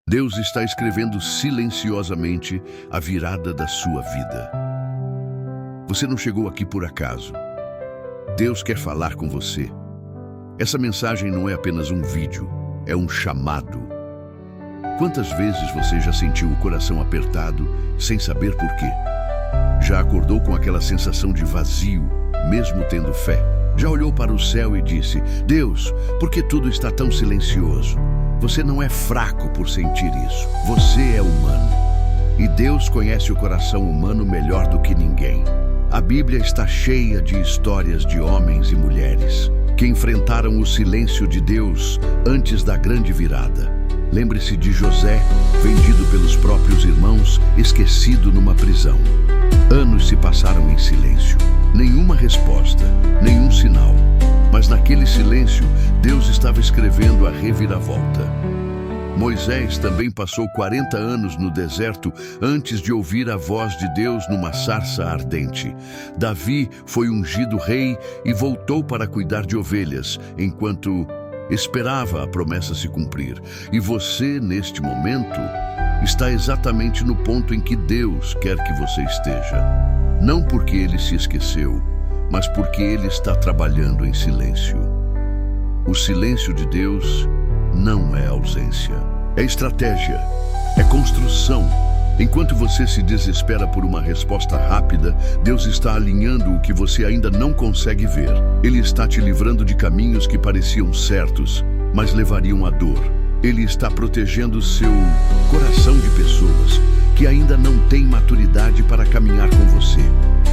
Deus está escrevendo silenciosamente a virada da sua vida. Você não chegou aqui por acaso. Deus quer falar com você. Essa mensagem não é apenas um vídeo, é um chamado. Quantas vezes você já sentiu o coração apertado sem saber por quê? Já acordou com aquela sensação de vazio, mesmo tendo fé? Já olhou para o céu e disse: Deus, por que tudo está tão silencioso? Você não é fraco por sentir isso. Você é humano. E Deus conhece o coração humano melhor do que ninguém. A Bíblia está cheia de histórias de homens e mulheres que enfrentaram o silêncio de Deus antes da grande virada. Lembre-se de José, vendido pelos próprios irmãos, esquecido numa prisão. Anos se passaram em silêncio. Nenhuma resposta, nenhum sinal. Mas naquele silêncio, Deus estava escrevendo a reviravolta. Moisés também passou 40 anos no deserto antes de ouvir a voz de Deus numa sarça ardente. Davi foi ungido rei e voltou para cuidar de ovelhas, enquanto esperava a promessa se cumprir. E você, neste momento, está exatamente no ponto em que Deus quer que você esteja. Não porque Ele se esqueceu, mas porque Ele está trabalhando em silêncio. O silêncio de Deus não é ausência, é estratégia, é construção. Enquanto você se desespera por uma resposta rápida, Deus está alinhando o que você ainda não consegue ver. Ele está te livrando de caminhos que pareciam certos, mas levariam à dor. Ele está protegendo seu coração de pessoas que ainda não têm maturidade para caminhar com você.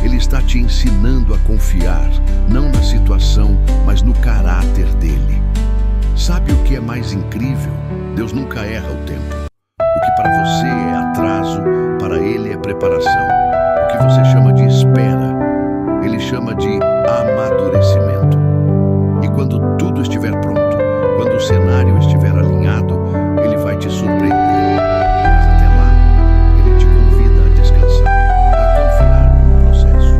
Ele está te ensinando a confiar, não na situação, mas no caráter dele. Sabe o que é mais incrível? Deus nunca erra o tempo. O que para você é atraso, para ele é preparação. O que você chama de espera, ele chama de amadurecimento. E quando tudo estiver pronto, quando o cenário estiver alinhado, ele vai te surpreender. Mas até lá, ele te convida a descansar, a confiar no processo,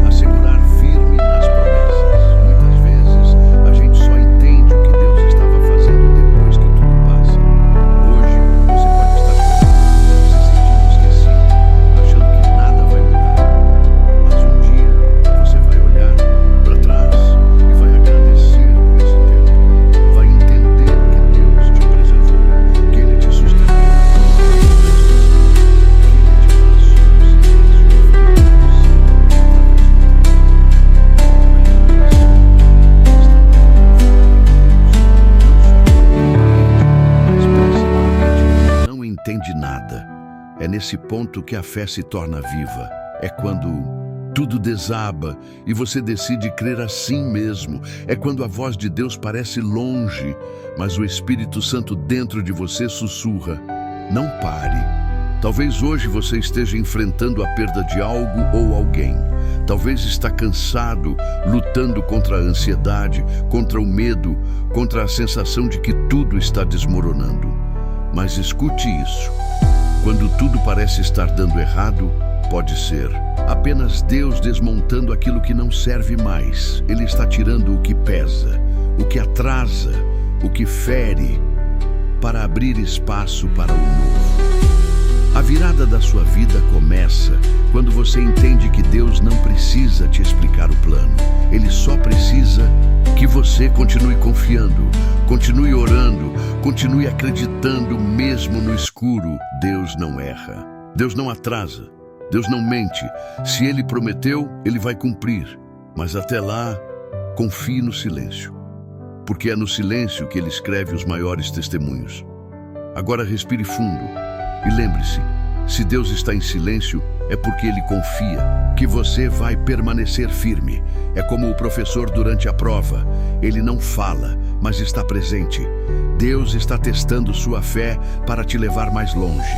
a segurar firme nas promessas. Muitas vezes, a gente só entende o que Deus estava fazendo depois que tudo passa. Hoje, você pode estar chorando, se sentindo esquecido, achando que nada vai mudar. Mas um dia, você vai olhar para trás e vai agradecer por esse tempo. Vai entender que Deus te preservou, que Ele te sustentou, não entende nada. É nesse ponto que a fé se torna viva. É quando tudo desaba e você decide crer assim mesmo. É quando a voz de Deus parece longe, mas o Espírito Santo dentro de você sussurra: não pare. Talvez hoje você esteja enfrentando a perda de algo ou alguém. Talvez está cansado, lutando contra a ansiedade, contra o medo, contra a sensação de que tudo está desmoronando. Mas escute isso. Quando tudo parece estar dando errado, pode ser apenas Deus desmontando aquilo que não serve mais. Ele está tirando o que pesa, o que atrasa, o que fere, para abrir espaço para o novo. A virada da sua vida começa quando você entende que Deus não precisa te explicar o plano. Ele só precisa que você continue confiando, continue orando, continue acreditando mesmo no escuro. Deus não erra, Deus não atrasa, Deus não mente. Se Ele prometeu, Ele vai cumprir. Mas até lá, confie no silêncio, porque é no silêncio que Ele escreve os maiores testemunhos. Agora respire fundo e lembre-se, se Deus está em silêncio, é porque Ele confia que você vai permanecer firme. É como o professor durante a prova. Ele não fala, mas está presente. Deus está testando sua fé para te levar mais longe.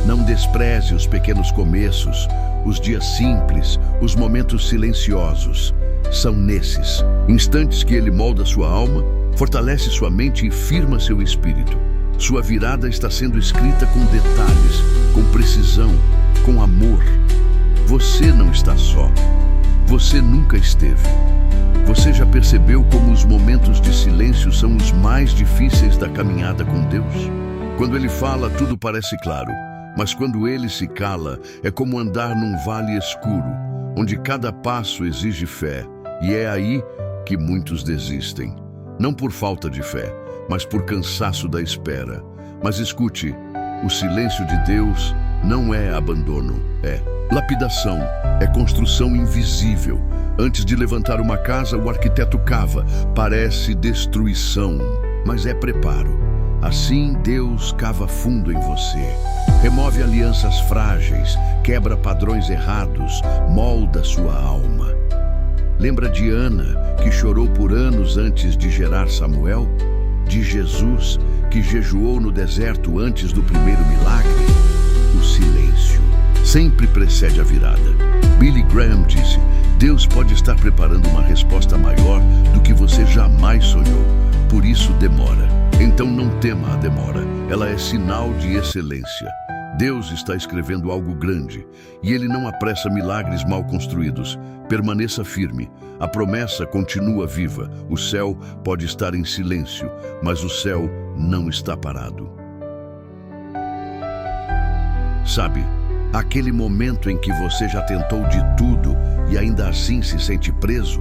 Não despreze os pequenos começos, os dias simples, os momentos silenciosos. São nesses instantes que Ele molda sua alma, fortalece sua mente e firma seu espírito. Sua virada está sendo escrita com detalhes, com precisão, com amor. Você não está só. Você nunca esteve. Você já percebeu como os momentos de silêncio são os mais difíceis da caminhada com Deus? Quando ele fala, tudo parece claro, mas quando ele se cala, é como andar num vale escuro, onde cada passo exige fé, e é aí que muitos desistem. Não por falta de fé, mas por cansaço da espera. Mas escute, o silêncio de Deus não é abandono, é lapidação, é construção invisível. Antes de levantar uma casa, o arquiteto cava. Parece destruição, mas é preparo. Assim, Deus cava fundo em você. Remove alianças frágeis, quebra padrões errados, molda sua alma. Lembra de Ana, que chorou por anos antes de gerar Samuel? De Jesus, que jejuou no deserto antes do primeiro milagre? O silêncio sempre precede a virada. Billy Graham disse: Deus pode estar preparando uma resposta maior do que você jamais sonhou. Por isso demora. Então não tema a demora. Ela é sinal de excelência. Deus está escrevendo algo grande e Ele não apressa milagres mal construídos. Permaneça firme. A promessa continua viva. O céu pode estar em silêncio, mas o céu não está parado. Sabe, aquele momento em que você já tentou de tudo e ainda assim se sente preso,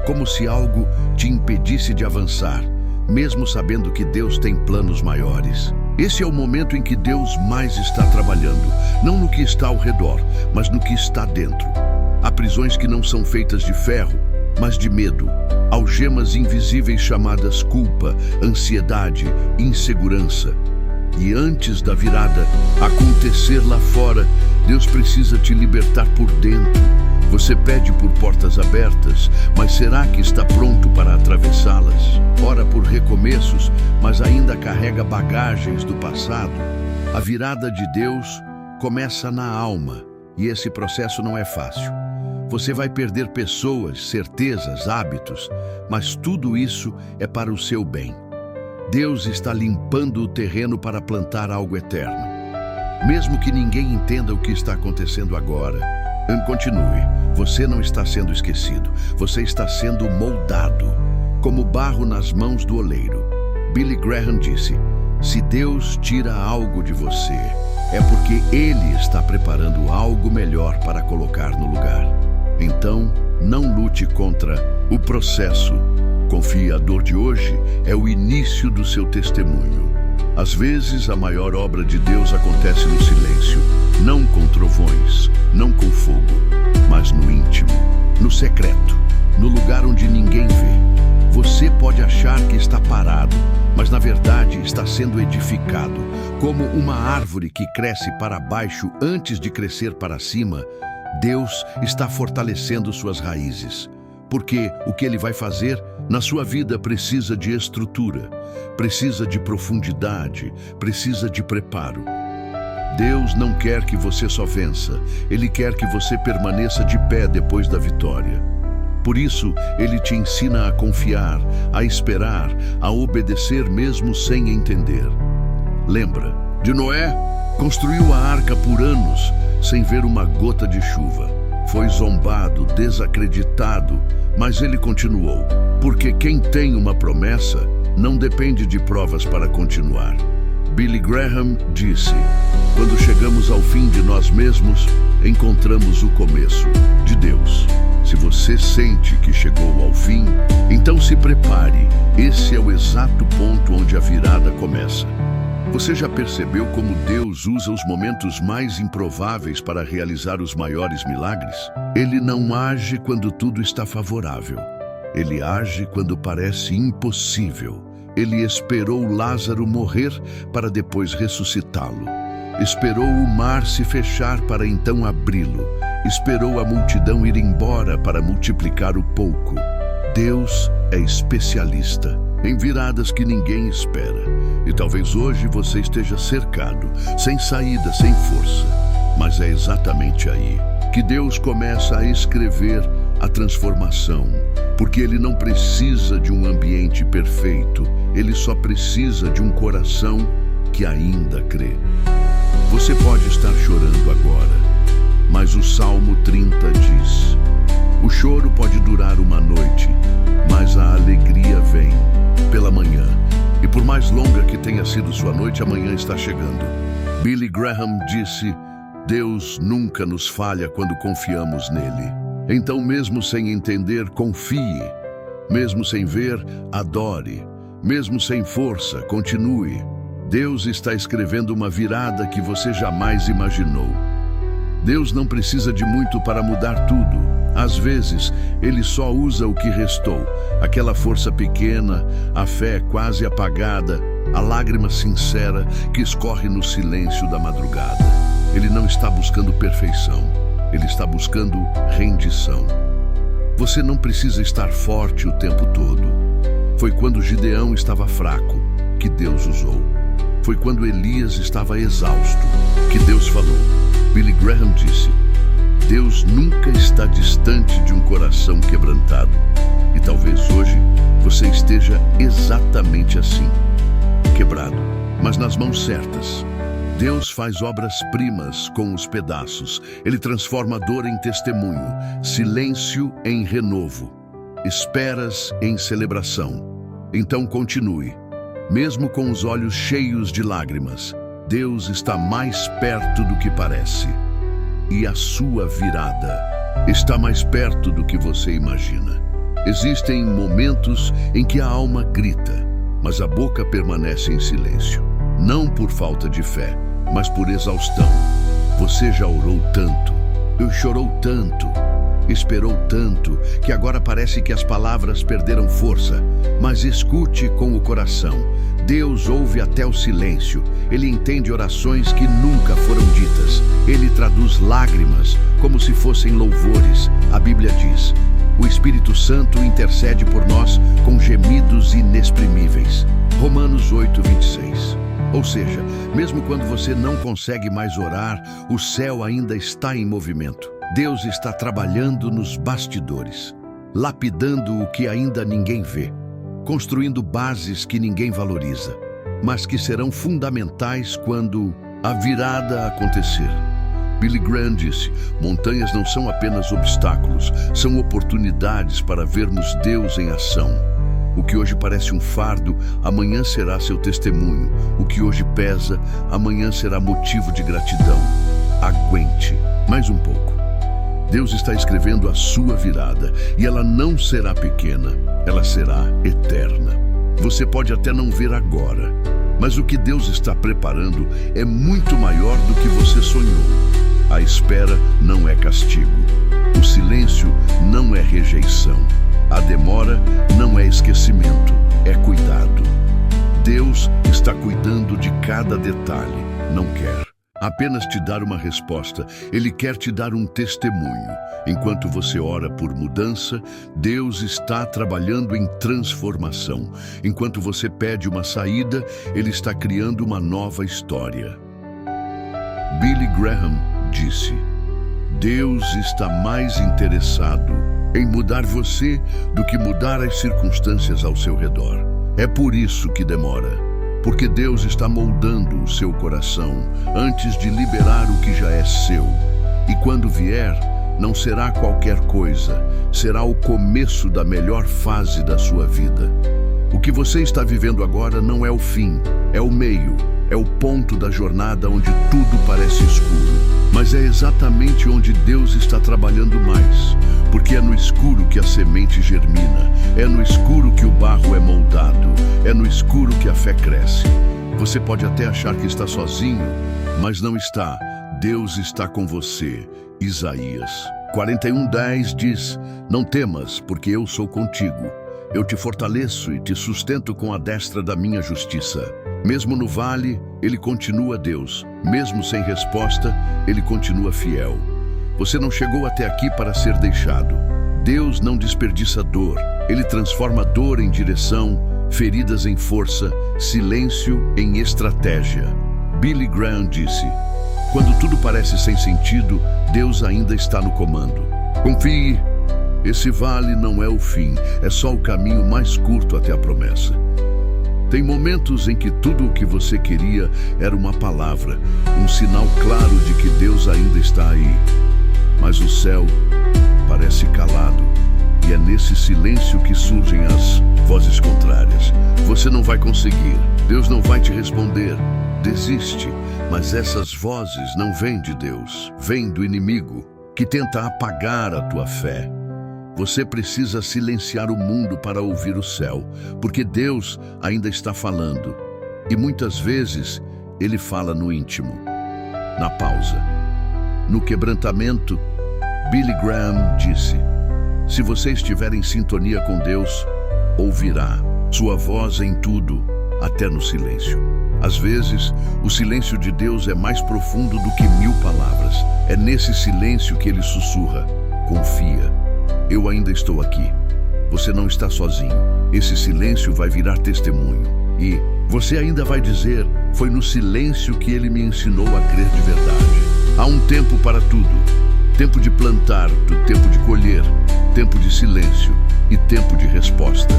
como se algo te impedisse de avançar, mesmo sabendo que Deus tem planos maiores. Esse é o momento em que Deus mais está trabalhando, não no que está ao redor, mas no que está dentro. Há prisões que não são feitas de ferro, mas de medo. Algemas invisíveis chamadas culpa, ansiedade, insegurança. E antes da virada acontecer lá fora, Deus precisa te libertar por dentro. Você pede por portas abertas, mas será que está pronto para atravessá-las? Ora por recomeços, mas ainda carrega bagagens do passado. A virada de Deus começa na alma, e esse processo não é fácil. Você vai perder pessoas, certezas, hábitos, mas tudo isso é para o seu bem. Deus está limpando o terreno para plantar algo eterno. Mesmo que ninguém entenda o que está acontecendo agora, continue. Você não está sendo esquecido. Você está sendo moldado, como barro nas mãos do oleiro. Billy Graham disse: se Deus tira algo de você, é porque Ele está preparando algo melhor para colocar no lugar. Então, não lute contra o processo. Confie, a dor de hoje é o início do seu testemunho. Às vezes, a maior obra de Deus acontece no silêncio, não com trovões, não com fogo, mas no íntimo, no secreto, no lugar onde ninguém vê. Você pode achar que está parado, mas na verdade está sendo edificado, como uma árvore que cresce para baixo antes de crescer para cima. Deus está fortalecendo suas raízes, porque o que Ele vai fazer na sua vida precisa de estrutura, precisa de profundidade, precisa de preparo. Deus não quer que você só vença, Ele quer que você permaneça de pé depois da vitória. Por isso, Ele te ensina a confiar, a esperar, a obedecer mesmo sem entender. Lembra de Noé? Construiu a arca por anos sem ver uma gota de chuva. Foi zombado, desacreditado, mas ele continuou, porque quem tem uma promessa não depende de provas para continuar. Billy Graham disse: quando chegamos ao fim de nós mesmos, encontramos o começo de Deus. Se você sente que chegou ao fim, então se prepare. Esse é o exato ponto onde a virada começa. Você já percebeu como Deus usa os momentos mais improváveis para realizar os maiores milagres? Ele não age quando tudo está favorável. Ele age quando parece impossível. Ele esperou Lázaro morrer para depois ressuscitá-lo. Esperou o mar se fechar para então abri-lo. Esperou a multidão ir embora para multiplicar o pouco. Deus é especialista em viradas que ninguém espera. E talvez hoje você esteja cercado, sem saída, sem força. Mas é exatamente aí que Deus começa a escrever a transformação. Porque Ele não precisa de um ambiente perfeito. Ele só precisa de um coração que ainda crê. Você pode estar chorando agora, mas o Salmo 30 diz: o choro pode durar uma noite, mas a alegria vem pela manhã. E por mais longa que tenha sido sua noite, amanhã está chegando. Billy Graham disse: Deus nunca nos falha quando confiamos nele. Então, mesmo sem entender, confie. Mesmo sem ver, adore. Mesmo sem força, continue. Deus está escrevendo uma virada que você jamais imaginou. Deus não precisa de muito para mudar tudo. Às vezes, Ele só usa o que restou, aquela força pequena, a fé quase apagada, a lágrima sincera que escorre no silêncio da madrugada. Ele não está buscando perfeição, Ele está buscando rendição. Você não precisa estar forte o tempo todo. Foi quando Gideão estava fraco que Deus usou. Foi quando Elias estava exausto que Deus falou. Billy Graham disse: Deus nunca está distante de um coração quebrantado. E talvez hoje você esteja exatamente assim, quebrado, mas nas mãos certas. Deus faz obras-primas com os pedaços. Ele transforma a dor em testemunho, silêncio em renovo, esperas em celebração. Então continue. Mesmo com os olhos cheios de lágrimas, Deus está mais perto do que parece. E a sua virada está mais perto do que você imagina. Existem momentos em que a alma grita, mas a boca permanece em silêncio. Não por falta de fé, mas por exaustão. Você já orou tanto, chorou tanto, esperou tanto, que agora parece que as palavras perderam força. Mas escute com o coração. Deus ouve até o silêncio. Ele entende orações que nunca foram ditas. Ele traduz lágrimas como se fossem louvores. A Bíblia diz: o Espírito Santo intercede por nós com gemidos inexprimíveis. Romanos 8:26. Ou seja, mesmo quando você não consegue mais orar, o céu ainda está em movimento. Deus está trabalhando nos bastidores, lapidando o que ainda ninguém vê, construindo bases que ninguém valoriza, mas que serão fundamentais quando a virada acontecer. Billy Graham disse: montanhas não são apenas obstáculos, são oportunidades para vermos Deus em ação. O que hoje parece um fardo, amanhã será seu testemunho. O que hoje pesa, amanhã será motivo de gratidão. Aguente mais um pouco. Deus está escrevendo a sua virada, e ela não será pequena, ela será eterna. Você pode até não ver agora, mas o que Deus está preparando é muito maior do que você sonhou. A espera não é castigo. O silêncio não é rejeição. A demora não é esquecimento, é cuidado. Deus está cuidando de cada detalhe, não quer apenas te dar uma resposta, Ele quer te dar um testemunho. Enquanto você ora por mudança, Deus está trabalhando em transformação. Enquanto você pede uma saída, Ele está criando uma nova história. Billy Graham disse: Deus está mais interessado em mudar você do que mudar as circunstâncias ao seu redor. É por isso que demora, porque Deus está moldando o seu coração antes de liberar o que já é seu. E quando vier, não será qualquer coisa, será o começo da melhor fase da sua vida. O que você está vivendo agora não é o fim, é o meio, é o ponto da jornada onde tudo parece escuro. Mas é exatamente onde Deus está trabalhando mais, porque é no escuro que a semente germina, é no escuro que o barro é moldado, é no escuro que a fé cresce. Você pode até achar que está sozinho, mas não está. Deus está com você. Isaías 41:10 diz: Não temas, porque eu sou contigo. Eu te fortaleço e te sustento com a destra da minha justiça. Mesmo no vale, Ele continua Deus. Mesmo sem resposta, Ele continua fiel. Você não chegou até aqui para ser deixado. Deus não desperdiça dor. Ele transforma dor em direção, feridas em força, silêncio em estratégia. Billy Graham disse: Quando tudo parece sem sentido, Deus ainda está no comando. Confie. Esse vale não é o fim, é só o caminho mais curto até a promessa. Tem momentos em que tudo o que você queria era uma palavra, um sinal claro de que Deus ainda está aí. Mas o céu parece calado E é nesse silêncio que surgem as vozes contrárias. Você não vai conseguir, Deus não vai te responder, desiste. Mas essas vozes não vêm de Deus, vêm do inimigo, que tenta apagar a tua fé. Você precisa silenciar o mundo para ouvir o céu, porque Deus ainda está falando. E muitas vezes Ele fala no íntimo, na pausa. No quebrantamento, Billy Graham disse: se você estiver em sintonia com Deus, ouvirá sua voz em tudo, até no silêncio. Às vezes, o silêncio de Deus é mais profundo do que 1000 palavras. É nesse silêncio que Ele sussurra: confia, eu ainda estou aqui. Você não está sozinho. Esse silêncio vai virar testemunho. E você ainda vai dizer: foi no silêncio que Ele me ensinou a crer de verdade. Há um tempo para tudo. Tempo de plantar, tempo de colher, tempo de silêncio e tempo de resposta.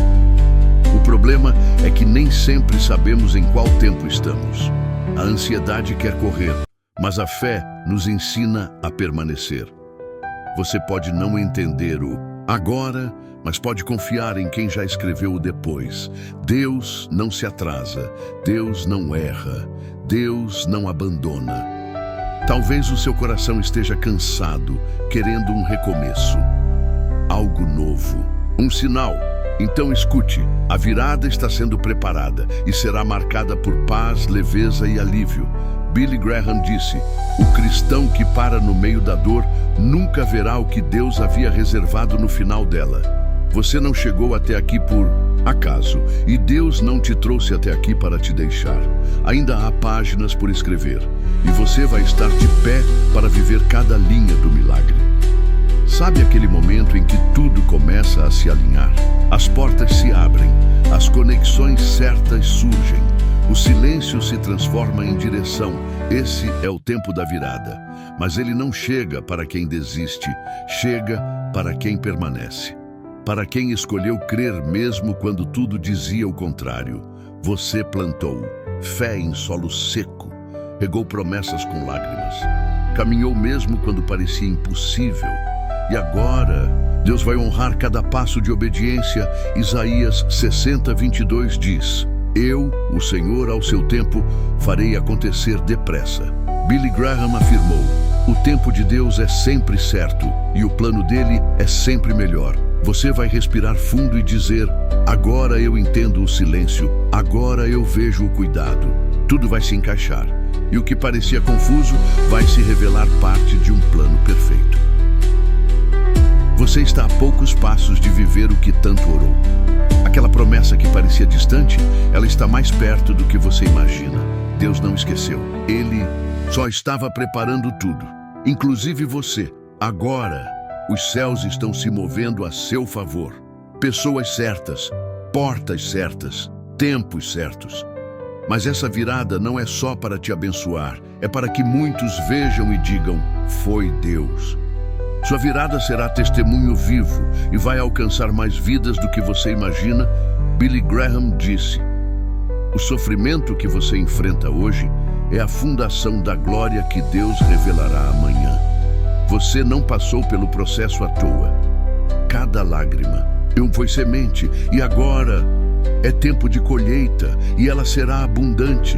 O problema é que nem sempre sabemos em qual tempo estamos. A ansiedade quer correr, mas a fé nos ensina a permanecer. Você pode não entender o agora, mas pode confiar em quem já escreveu o depois. Deus não se atrasa, Deus não erra, Deus não abandona. Talvez o seu coração esteja cansado, querendo um recomeço, algo novo, um sinal. Então escute, a virada está sendo preparada e será marcada por paz, leveza e alívio. Billy Graham disse: o cristão que para no meio da dor nunca verá o que Deus havia reservado no final dela. Você não chegou até aqui por acaso e Deus não te trouxe até aqui para te deixar. Ainda há páginas por escrever e você vai estar de pé para viver cada linha do milagre. Sabe aquele momento em que tudo começa a se alinhar? As portas se abrem, as conexões certas surgem, o silêncio se transforma em direção. Esse é o tempo da virada. Mas ele não chega para quem desiste, chega para quem permanece. Para quem escolheu crer mesmo quando tudo dizia o contrário. Você plantou fé em solo seco, regou promessas com lágrimas, caminhou mesmo quando parecia impossível. E agora, Deus vai honrar cada passo de obediência. Isaías 60:22 diz: eu, o Senhor, ao seu tempo, farei acontecer depressa. Billy Graham afirmou: o tempo de Deus é sempre certo e o plano dele é sempre melhor. Você vai respirar fundo e dizer: agora eu entendo o silêncio, agora eu vejo o cuidado. Tudo vai se encaixar e o que parecia confuso vai se revelar parte de um plano perfeito. Você está a poucos passos de viver o que tanto orou. Aquela promessa que parecia distante, ela está mais perto do que você imagina. Deus não esqueceu. Ele só estava preparando tudo, inclusive você. Agora, os céus estão se movendo a seu favor. Pessoas certas, portas certas, tempos certos. Mas essa virada não é só para te abençoar, é para que muitos vejam e digam: foi Deus. Sua virada será testemunho vivo e vai alcançar mais vidas do que você imagina. Billy Graham disse: o sofrimento que você enfrenta hoje é a fundação da glória que Deus revelará amanhã. Você não passou pelo processo à toa. Cada lágrima foi semente e agora é tempo de colheita e ela será abundante.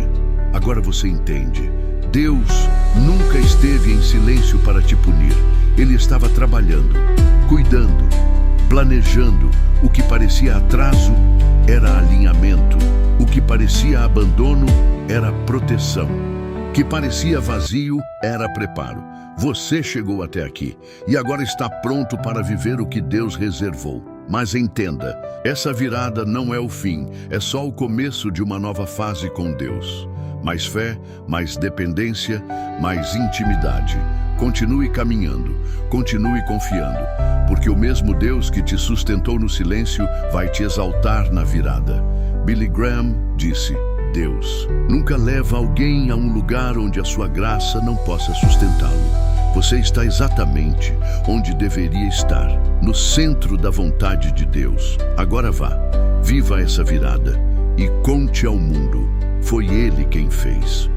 Agora você entende. Deus nunca esteve em silêncio para te punir. Ele estava trabalhando, cuidando, planejando. O que parecia atraso era alinhamento. O que parecia abandono era proteção. O que parecia vazio era preparo. Você chegou até aqui e agora está pronto para viver o que Deus reservou. Mas entenda, essa virada não é o fim, é só o começo de uma nova fase com Deus. Mais fé, mais dependência, mais intimidade. Continue caminhando, continue confiando, porque o mesmo Deus que te sustentou no silêncio vai te exaltar na virada. Billy Graham disse: Deus nunca leva alguém a um lugar onde a sua graça não possa sustentá-lo. Você está exatamente onde deveria estar, no centro da vontade de Deus. Agora vá, viva essa virada e conte ao mundo: foi Ele quem fez.